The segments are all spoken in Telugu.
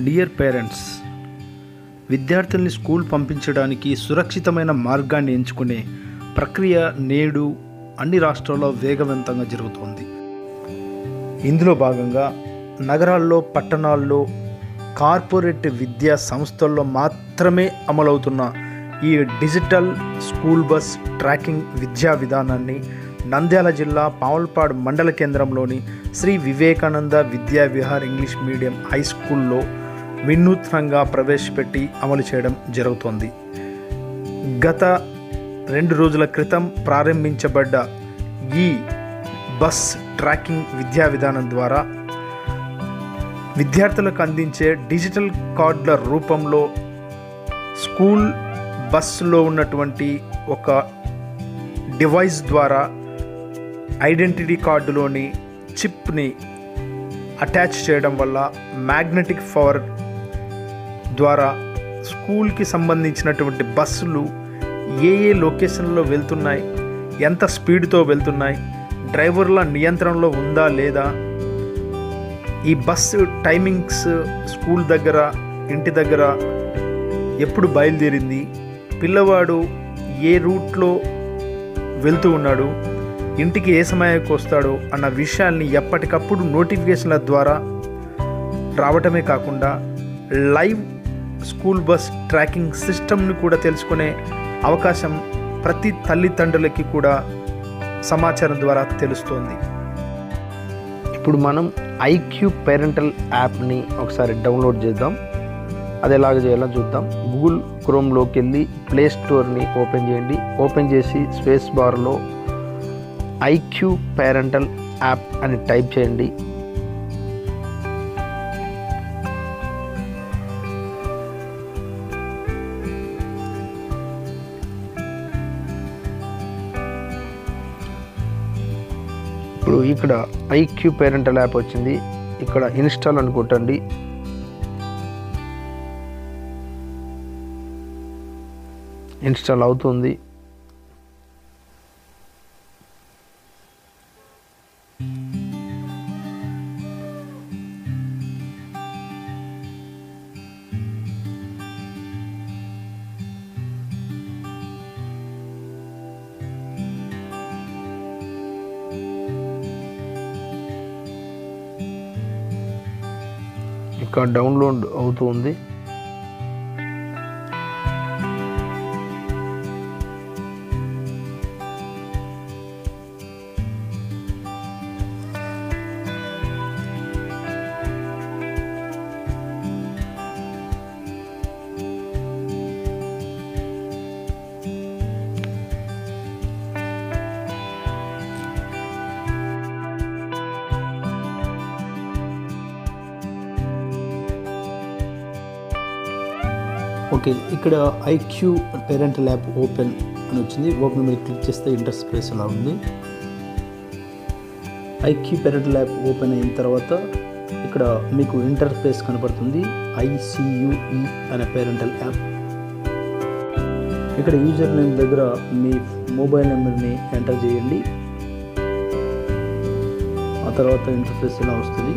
డియర్ పేరెంట్స్, విద్యార్థుల్ని స్కూల్ పంపించడానికి సురక్షితమైన మార్గాన్ని ఎంచుకునే ప్రక్రియ నేడు అన్ని రాష్ట్రాల్లో వేగవంతంగా జరుగుతోంది. ఇందులో భాగంగా నగరాల్లో, పట్టణాల్లో, కార్పొరేట్ విద్యా సంస్థల్లో మాత్రమే అమలవుతున్న ఈ డిజిటల్ స్కూల్ బస్ ట్రాకింగ్ విద్యా విధానాన్ని నంద్యాల జిల్లా పావులపాడు మండల కేంద్రంలోని శ్రీ వివేకానంద విద్యా విహార్ ఇంగ్లీష్ మీడియం హై స్కూల్లో వినూత్నంగా ప్రవేశపెట్టి అమలు చేయడం జరుగుతోంది. గత 2 రోజుల క్రితం ప్రారంభించబడ్డ ఈ బస్ ట్రాకింగ్ విద్యా విధానం ద్వారా విద్యార్థులకు అందించే డిజిటల్ కార్డుల రూపంలో స్కూల్ బస్సులో ఉన్నటువంటి ఒక డివైస్ ద్వారా ఐడెంటిటీ కార్డులోని చిప్ని అటాచ్ చేయడం వల్ల మ్యాగ్నెటిక్ పవర్ ద్వారా స్కూల్కి సంబంధించినటువంటి బస్సులు ఏ లొకేషన్లో వెళ్తున్నాయి, ఎంత స్పీడ్తో వెళ్తున్నాయి, డ్రైవర్ల నియంత్రణలో ఉందా లేదా, ఈ బస్సు టైమింగ్స్, స్కూల్ దగ్గర, ఇంటి దగ్గర ఎప్పుడు బయలుదేరింది, పిల్లవాడు ఏ రూట్లో వెళ్తూ ఉన్నాడు, ఇంటికి ఏ సమయానికి వస్తాడో అన్న విషయాల్ని ఎప్పటికప్పుడు నోటిఫికేషన్ల ద్వారా రావటమే కాకుండా లైవ్ స్కూల్ బస్ ట్రాకింగ్ సిస్టమ్ని కూడా తెలుసుకునే అవకాశం ప్రతి తల్లిదండ్రులకి కూడా సమాచారం ద్వారా తెలుస్తోంది. ఇప్పుడు మనం ఐక్యూ పేరెంటల్ యాప్ని ఒకసారి డౌన్లోడ్ చేద్దాం. అది ఎలాగ చేయాలో చూద్దాం. గూగుల్ క్రోమ్లోకి వెళ్ళి ప్లే స్టోర్ని ఓపెన్ చేయండి. ఓపెన్ చేసి స్పేస్ బార్లో ఐక్యూ పేరెంటల్ యాప్ అని టైప్ చేయండి. ఇప్పుడు ఇక్కడ ఐక్యూ పేరెంటల్ యాప్ వచ్చింది. ఇక్కడ ఇన్స్టాల్ అని కొట్టండి. ఇన్స్టాల్ అవుతుంది. ఇంకా డౌన్లోడ్ అవుతుంది. ఓకే, ఇక్కడ ఐక్యూ పేరెంటల్ యాప్ ఓపెన్ అని వచ్చింది. ఓపెన్ మీద క్లిక్ చేస్తే ఇంటర్ఫేస్ అలా ఉంది. ఐక్యూ పేరెంటల్ యాప్ ఓపెన్ అయిన తర్వాత ఇక్కడ మీకు ఇంటర్ఫేస్ కనపడుతుంది. ICUE అనే పేరెంటల్ యాప్. ఇక్కడ యూజర్ నేమ్ దగ్గర మీ మొబైల్ నెంబర్ని ఎంటర్ చేయండి. ఆ తర్వాత ఇంటర్ఫేస్ ఇలా వస్తుంది.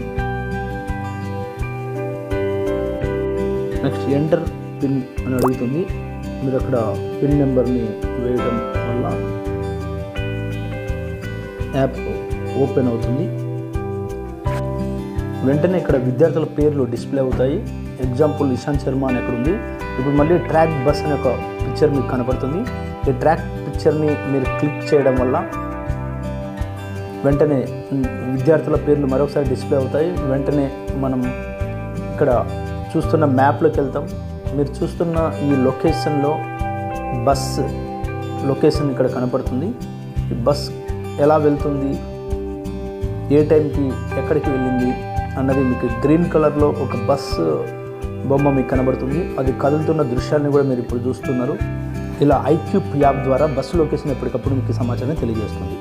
నెక్స్ట్ ఎంటర్ పిన్ అని అడుగుతుంది. మీరు అక్కడ పిన్ నెంబర్ని వేయడం వల్ల యాప్ ఓపెన్ అవుతుంది. వెంటనే ఇక్కడ విద్యార్థుల పేర్లు డిస్ప్లే అవుతాయి. ఎగ్జాంపుల్ ఇషాంత్ శర్మ అని ఎక్కడ ఉంది. ఇప్పుడు మళ్ళీ ట్రాక్ బస్ అనే ఒక పిక్చర్ మీకు కనపడుతుంది. ఈ ట్రాక్ పిక్చర్ని మీరు క్లిక్ చేయడం వల్ల వెంటనే విద్యార్థుల పేర్లు మరొకసారి డిస్ప్లే అవుతాయి. వెంటనే మనం ఇక్కడ చూస్తున్న మ్యాప్లోకి వెళ్తాం. మీరు చూస్తున్న ఈ లొకేషన్లో బస్ లొకేషన్ ఇక్కడ కనపడుతుంది. ఈ బస్ ఎలా వెళ్తుంది, ఏ టైంకి ఎక్కడికి వెళ్ళింది అన్నది మీకు గ్రీన్ కలర్లో ఒక బస్ బొమ్మ మీకు కనబడుతుంది. అది కదులుతున్న దృశ్యాన్ని కూడా మీరు ఇప్పుడు చూస్తున్నారు. ఇలా ఐక్యూ యాప్ ద్వారా బస్సు లొకేషన్ ఎప్పటికప్పుడు మీకు సమాచారం తెలియజేస్తుంది.